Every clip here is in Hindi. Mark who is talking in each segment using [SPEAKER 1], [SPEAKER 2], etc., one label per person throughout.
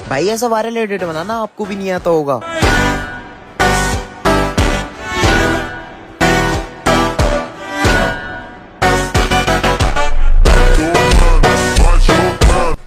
[SPEAKER 1] भाई ऐसा वायरल एडिट बनाना आपको भी नहीं आता होगा।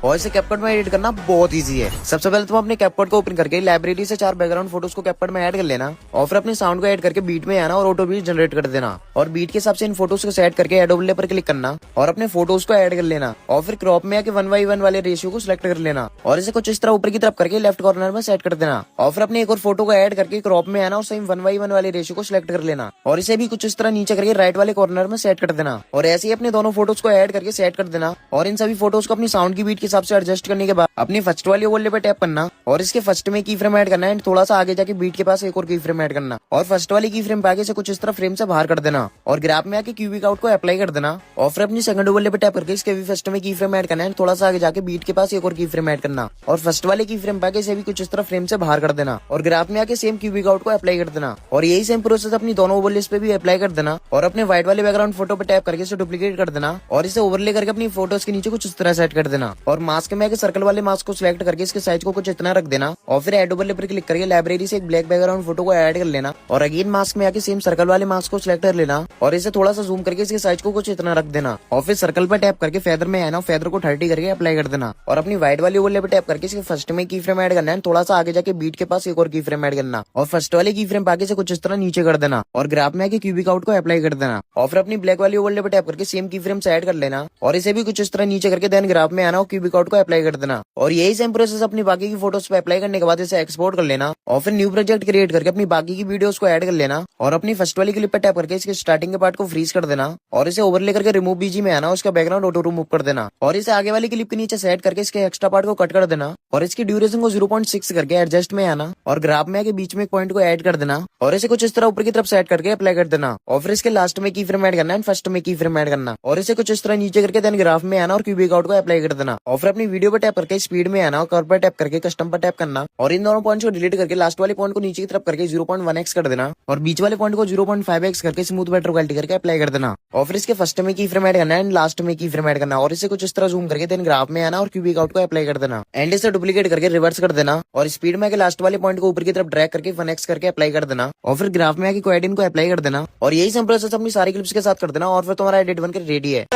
[SPEAKER 1] और इसे कैपकट में एडिट करना बहुत इजी है। सबसे पहले तुम अपने कैपकट को ओपन करके लाइब्रेरी से 4 बैकग्राउंड फोटोज को कैपकट में ऐड कर लेना और फिर अपने साउंड को ऐड करके बीट में आना और ऑटो बीट जनरेट कर देना और बीट के हिसाब से इन फोटोज को सेट करके ऐड ओवरले पर क्लिक करना और अपने फोटोज को ऐड कर लेना और फिर क्रॉप में आके 1:1 वाले रेशियो को सिलेक्ट कर लेना और इसे कुछ इस तरह ऊपर की तरफ करके लेफ्ट कॉर्नर में सेट कर देना और फिर अपने एक और फोटो को ऐड करके क्रॉप में आना और सेम 1:1 वाले रेशियो को सिलेक्ट कर लेना और इसे भी कुछ इस तरह नीचे करके राइट वाले कॉर्नर में सेट कर देना और ऐसे ही अपने दोनों फोटोज को ऐड करके सेट कर देना और इन सभी फोटोज को अपनी साउंड की बीट के हिसाब से एडजस्ट करने के बाद अपनी फर्स्ट वाली ओवरले पे टैप करना और इसके फर्स्ट में की फ्रेम ऐड करना एंड थोड़ा सा आगे जाके बीट के पास एक और की फ्रेम ऐड करना और फर्स्ट वाली की फ्रेम पे आगे से कुछ इस तरह फ्रेम से बाहर कर देना और ग्राफ में आके क्यूबिक आउट को अप्लाई कर देना और फिर अपनी सेकंड ओवरले पे टैप करके इसके भी फर्स्ट में की फ्रेम ऐड करना है थोड़ा सा आगे जाके बीट के पास एक और की फ्रेम ऐड करना और फर्स्ट वाले की फ्रेम पे आगे से भी कुछ इस तरह फ्रेम से बाहर कर देना और ग्राफ में आके सेम क्यूबिक आउट को अप्लाई कर देना और यही सेम प्रोसेस अपनी दोनों ओवरलेस पे भी अप्लाई कर देना और अपने व्हाइट वाले बैकग्राउंड फोटो पे टैप करके इसे डुप्लीकेट कर देना और इसे ओवरले करके अपनी फोटोज के नीचे कुछ इस तरह सेट कर देना और मास्क में आके सर्कल वाले मास्क को सिलेक्ट करके इसके साइज को कुछ इतना रख देना और फिर ऐड ओवरले पर क्लिक करके लाइब्रेरी से एक ब्लैक बैकग्राउंड फोटो को ऐड कर लेना और अगेन मास्क में आके सेम सर्कल वाले मास्क को सिलेक्ट कर लेना और इसे थोड़ा सा जूम करके इसके साइज को कुछ इतना रख देना और फिर सर्कल पर टैप करके फेदर में आना फेदर को 30 करके अप्लाई कर देना और अपनी व्हाइट वाली ओवरले पर टैप करके इसके फर्स्ट में की फ्रेम ऐड करना है थोड़ा सा आगे जाके बीट के पास एक और की फ्रेम ऐड करना और फर्स्ट वाले की फ्रेम आगे से कुछ इस तरह नीचे कर देना और ग्राफ में आके क्यूबिक आउट को अप्लाई कर देना और फिर अपनी ब्लैक वाली ओवरले पर टैप करके सेम की फ्रेम से ऐड कर लेना और इसे भी कुछ इस तरह नीचे करके देन ग्राफ में आना और क्यूबिक आउट को अप्लाई कर देना और यही सेम प्रोसेस अपनी बाकी की फोटोज पे अप्लाई करने के बाद इसे एक्सपोर्ट कर लेना और फिर न्यू प्रोजेक्ट क्रिएट करके अपनी बाकी की वीडियोस को ऐड कर लेना और अपनी फर्स्ट वाली क्लिप पे टैप करके इसके स्टार्टिंग के पार्ट को फ्रीज कर देना और इसे ओवरले करके रिमूव बीजी में आना उसका बैकग्राउंड ऑटो रिमूव कर देना और इसे आगे वाली क्लिप के नीचे सेट करके इसके एक्स्ट्रा पार्ट को कट कर देना और इसकी ड्यूरेशन को 0.6 करके एडजस्ट में आना और ग्राफ में आके बीच में एक पॉइंट को ऐड कर देना और इसे कुछ इस तरह ऊपर की तरफ सेट करके अप्लाई कर देना और फिर इसके लास्ट में की फ्रेम ऐड करना है फर्स्ट में की फ्रेम ऐड करना और इसे कुछ इस तरह नीचे करके देन ग्राफ में आना और क्यूबिक आउट को अप्लाई कर देना और फिर अपनी वीडियो पर टैप करके स्पीड में आना और कर्व पर टैप करके कस्टम पर टैप करना और इन दोनों पॉइंट्स को डिलीट करके लास्ट वाले पॉइंट को नीचे की तरफ करके 0.1x कर देना और बीच वाले पॉइंट को 0.5x करके स्मूथ बेटर क्वालिटी करके अप्लाई कर देना और फिर इसके फर्स्ट में की फ्रेम ऐड करना है लास्ट में की फ्रेम ऐड करना और इसे कुछ इस तरह जूम करके देन ग्राफ में आना और क्यूबिक आउट को अप्लाई कर देना एंड इसे डुप्लीकेट करके रिवर्स कर देना और स्पीड में आके लास्ट वाले पॉइंट को ऊपर की तरफ ड्रैग करके 1x करके अप्लाई कर देना और फिर ग्राफ में आके कोएडिन को अप्लाई कर देना और यही सिंपल प्रोसेस अपनी सारी क्लिप्स के साथ कर देना और फिर तुम्हारा एडिट बनकर रेडी है।